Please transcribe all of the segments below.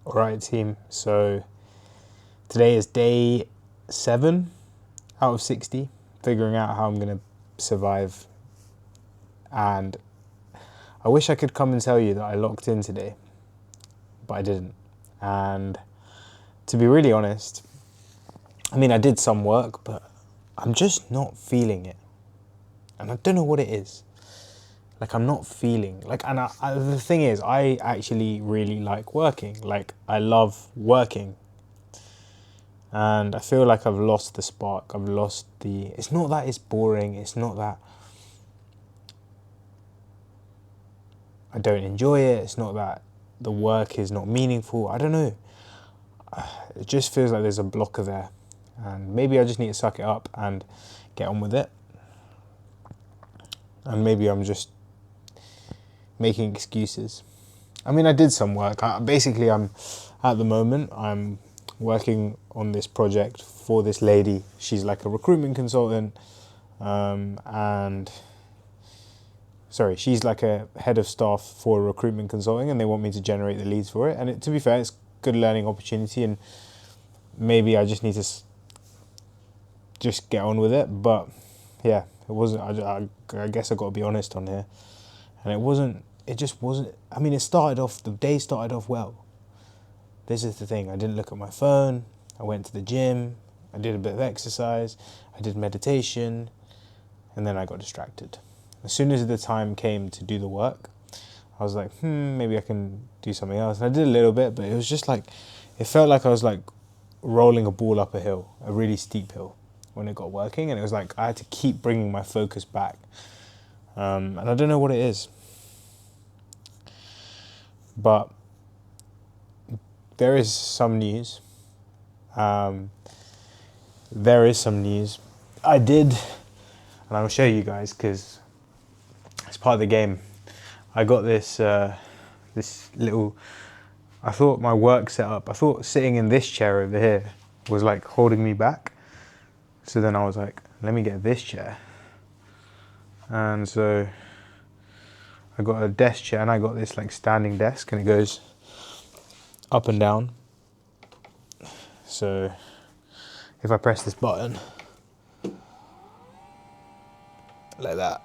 Alright team, so today is day 7 out of 60, figuring out how I'm going to survive, and I wish I could come and tell you that I locked in today, but I didn't. And to be really honest, I mean I did some work, but I'm just not feeling it, and I don't know what it is. Like I'm not feeling, like, and the thing is, I actually really like working, like I love working. And I feel like I've lost the spark. I've lost the... It's not that it's boring. It's not that I don't enjoy it. It's not that the work is not meaningful. I don't know. It just feels like there's a blocker there. And maybe I just need to suck it up and get on with it. And maybe I'm just making excuses. I mean, I did some work. Basically, at the moment, I'm working on this project for this lady. She's like a recruitment consultant, she's like a head of staff for recruitment consulting, and they want me to generate the leads for it. And to be fair, it's a good learning opportunity, and maybe I just need to just get on with it. But yeah, it wasn't. I guess I got to be honest on here, and it wasn't. It just wasn't. I mean, the day started off well. This is the thing, I didn't look at my phone, I went to the gym, I did a bit of exercise, I did meditation, and then I got distracted. As soon as the time came to do the work, I was like, maybe I can do something else. And I did a little bit, but it was just like, it felt like I was like rolling a ball up a hill, a really steep hill, when it got working. And it was like, I had to keep bringing my focus back. And I don't know what it is. But there is some news. There is some news. I did, and I'll show you guys because it's part of the game. I got this this little. I thought my work setup. I thought sitting in this chair over here was like holding me back. So then I was like, let me get this chair. And so I got a desk chair, and I got this like standing desk, and it goes up and down. So if I press this button like that,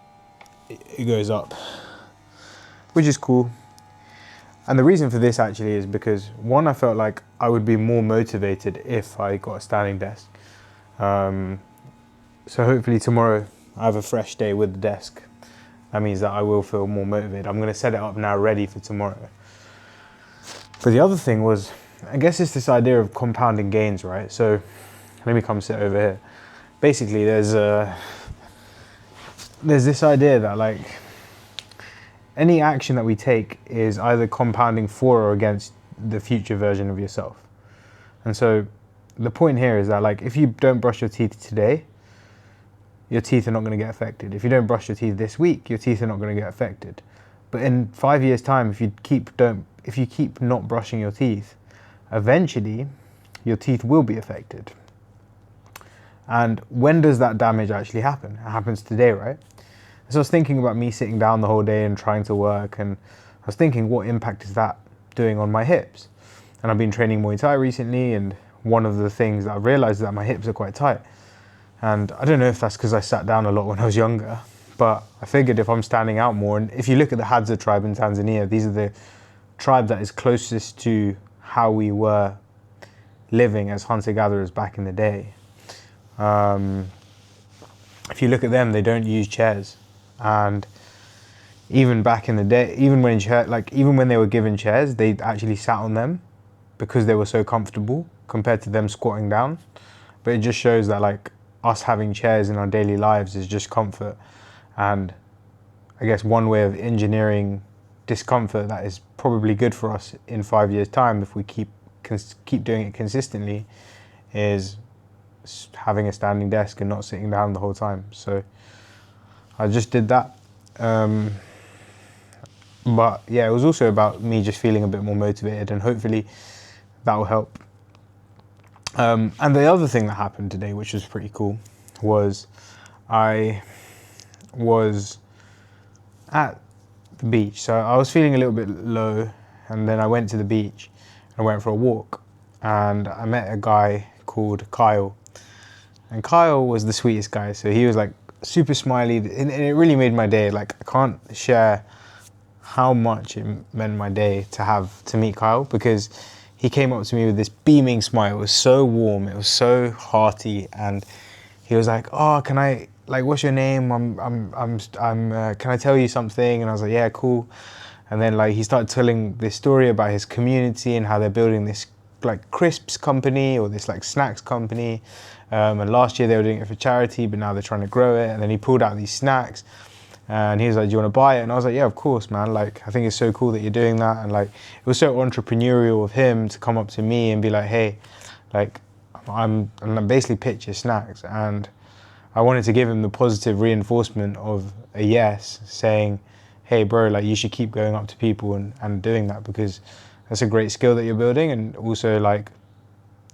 it goes up, which is cool. And the reason for this actually is because, one, I felt like I would be more motivated if I got a standing desk. So hopefully tomorrow I have a fresh day with the desk. That means that I will feel more motivated. I'm going to set it up now ready for tomorrow. But the other thing was, I guess it's this idea of compounding gains, right? So let me come sit over here. Basically, there's this idea that like any action that we take is either compounding for or against the future version of yourself. And so the point here is that like if you don't brush your teeth today, your teeth are not going to get affected. If you don't brush your teeth this week, your teeth are not going to get affected. But in 5 years' time, if you keep not brushing your teeth, eventually your teeth will be affected. And when does that damage actually happen? It happens today, right? So I was thinking about me sitting down the whole day and trying to work, and I was thinking, what impact is that doing on my hips? And I've been training Muay Thai recently, and one of the things that I realized is that my hips are quite tight. And I don't know if that's because I sat down a lot when I was younger, but I figured if I'm standing out more, and if you look at the Hadza tribe in Tanzania, these are the tribe that is closest to how we were living as hunter-gatherers back in the day. If you look at them, they don't use chairs. And even back in the day, even when they were given chairs, they actually sat on them because they were so comfortable compared to them squatting down. But it just shows that like us having chairs in our daily lives is just comfort. And I guess one way of engineering discomfort that is probably good for us in 5 years' time, if we keep doing it consistently, is having a standing desk and not sitting down the whole time. So I just did that. But yeah, it was also about me just feeling a bit more motivated, and hopefully that will help. And the other thing that happened today, which was pretty cool, was I was at the beach. So I was feeling a little bit low, and then I went to the beach, I went for a walk, and I met a guy called Kyle. And Kyle was the sweetest guy. So he was like super smiley, and it really made my day. Like, I can't share how much it meant my day to meet Kyle, because he came up to me with this beaming smile. It was so warm, it was so hearty, and he was like, "Oh, can I, like, what's your name? Can I tell you something?" And I was like, "Yeah, cool." And then like he started telling this story about his community and how they're building this like crisps company, or this like snacks company. And last year they were doing it for charity, but now they're trying to grow it. And then he pulled out these snacks, and he was like, "Do you want to buy it?" And I was like, "Yeah, of course, man. Like, I think it's so cool that you're doing that." And like, it was so entrepreneurial of him to come up to me and be like, "Hey, like, I'm basically pitch your snacks." And I wanted to give him the positive reinforcement of a yes, saying, "Hey bro, like, you should keep going up to people and doing that, because that's a great skill that you're building." And also, like,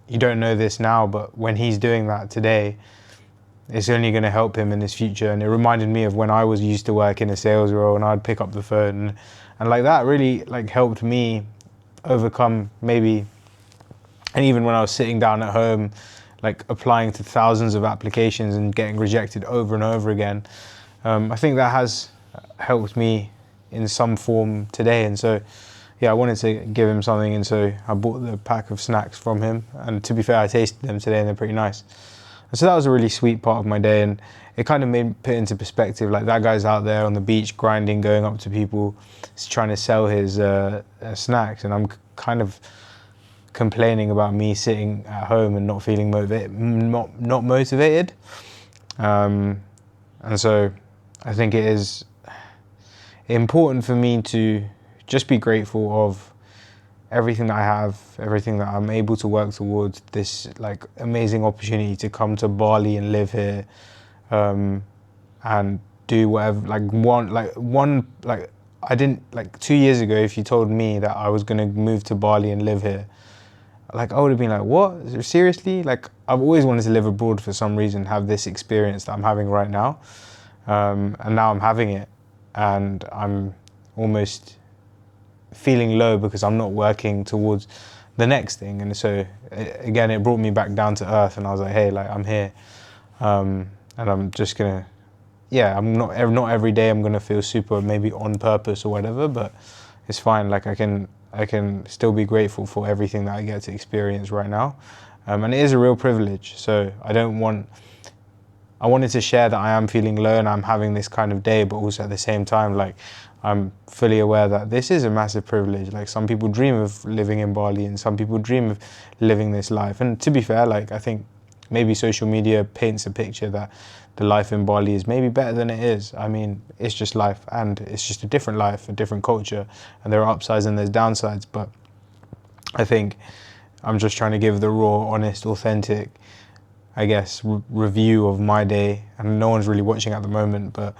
you don't know this now, but when he's doing that today, it's only going to help him in his future. And it reminded me of when I was used to work in a sales role, and I'd pick up the phone, and like that really like helped me overcome maybe, and even when I was sitting down at home, like applying to thousands of applications and getting rejected over and over again, I think that has helped me in some form today. And so yeah, I wanted to give him something, and so I bought the pack of snacks from him. And to be fair, I tasted them today and they're pretty nice. And so that was a really sweet part of my day, and it kind of put into perspective, like, that guy's out there on the beach grinding, going up to people, trying to sell his snacks, and I'm kind of complaining about me sitting at home and not feeling not motivated. And so I think it is important for me to just be grateful of everything that I have, everything that I'm able to work towards, this like amazing opportunity to come to Bali and live here, and do whatever, I didn't, like, 2 years ago, if you told me that I was gonna move to Bali and live here, like, I would have been like, what? Seriously? Like, I've always wanted to live abroad for some reason, have this experience that I'm having right now. And now I'm having it, and I'm almost feeling low because I'm not working towards the next thing. And so again, it brought me back down to earth, and I was like, hey, like, I'm here, and I'm just gonna, yeah, I'm not every day I'm gonna feel super maybe on purpose or whatever, but it's fine. Like, I can still be grateful for everything that I get to experience right now, and it is a real privilege. So I wanted to share that I am feeling low and I'm having this kind of day, but also at the same time, like, I'm fully aware that this is a massive privilege. Like, some people dream of living in Bali, and some people dream of living this life. And to be fair, like, I think maybe social media paints a picture that the life in Bali is maybe better than it is. I mean, it's just life, and it's just a different life, a different culture, and there are upsides and there's downsides. But I think I'm just trying to give the raw, honest, authentic, I guess, review of my day. And no one's really watching at the moment, but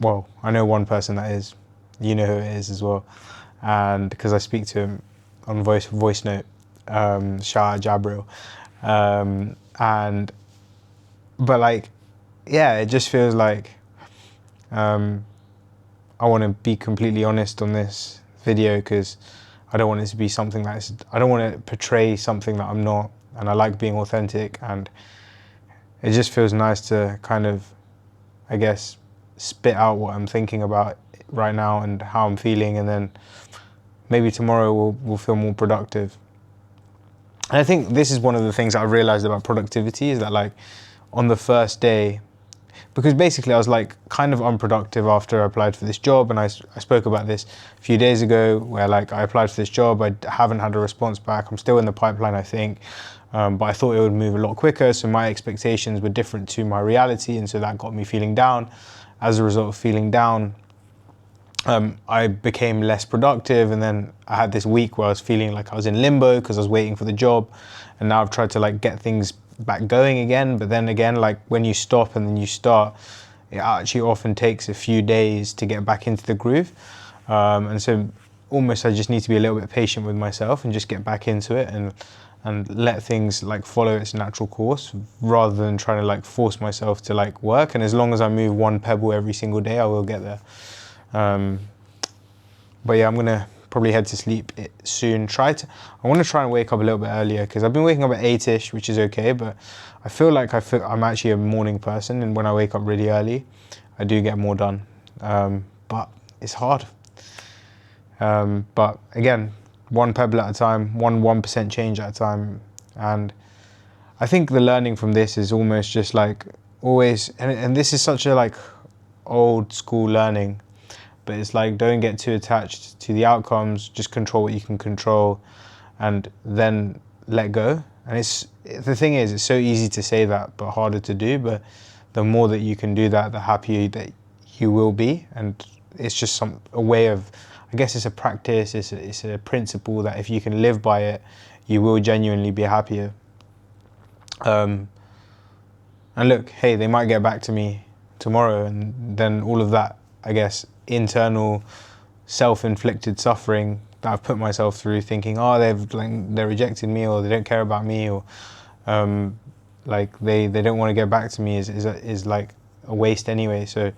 well, I know one person that is. You know who it is as well, and because I speak to him on voice note. Shout out Jabril. But like, yeah, it just feels like I want to be completely honest on this video, because I don't want it to be something I don't want to portray something that I'm not, and I like being authentic, and it just feels nice to kind of, I guess, spit out what I'm thinking about right now and how I'm feeling, and then maybe tomorrow we'll feel more productive. And I think this is one of the things I've realized about productivity, is that, like, on the first day, because basically I was like kind of unproductive after I applied for this job, and I spoke about this a few days ago, where like I applied for this job, I haven't had a response back, I'm still in the pipeline, I think, but I thought it would move a lot quicker, so my expectations were different to my reality, and so that got me feeling down. As a result of feeling down, I became less productive, and then I had this week where I was feeling like I was in limbo because I was waiting for the job, and now I've tried to like get things back going again, but then again, like, when you stop and then you start, it actually often takes a few days to get back into the groove, and so almost I just need to be a little bit patient with myself and just get back into it, and let things like follow its natural course, rather than trying to like force myself to like work. And as long as I move one pebble every single day, I will get there. But yeah, I'm gonna probably head to sleep soon. I want to try and wake up a little bit earlier, because I've been waking up at 8ish, which is okay, but I feel like I'm actually a morning person, and when I wake up really early, I do get more done. But it's hard. But again, one pebble at a time, 1% change at a time. And I think the learning from this is almost just like always, and this is such a like old school learning, but it's like, don't get too attached to the outcomes, just control what you can control, and then let go. And the thing is, it's so easy to say that, but harder to do. But the more that you can do that, the happier that you will be. And it's just a way of, I guess it's a practice, it's a principle that if you can live by it, you will genuinely be happier. And look, hey, they might get back to me tomorrow, and then all of that, I guess, internal self-inflicted suffering that I've put myself through, thinking, oh, they're rejecting me, or they don't care about me, or like they don't want to get back to me, is like a waste anyway. So,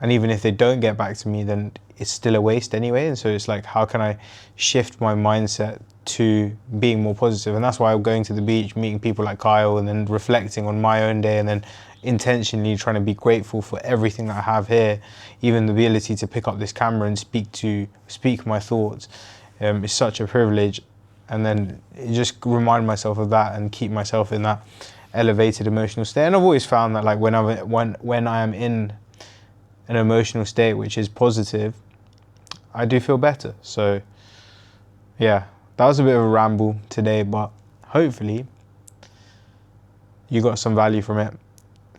and even if they don't get back to me, then it's still a waste anyway. And so it's like, how can I shift my mindset to being more positive? And that's why I'm going to the beach, meeting people like Kyle, and then reflecting on my own day, and then intentionally trying to be grateful for everything that I have here. Even the ability to pick up this camera and speak my thoughts is such a privilege. And then just remind myself of that and keep myself in that elevated emotional state. And I've always found that like when I am in an emotional state which is positive, I do feel better. So yeah, that was a bit of a ramble today, but hopefully you got some value from it.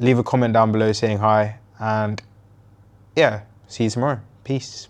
Leave a comment down below saying hi, and yeah, see you tomorrow. Peace.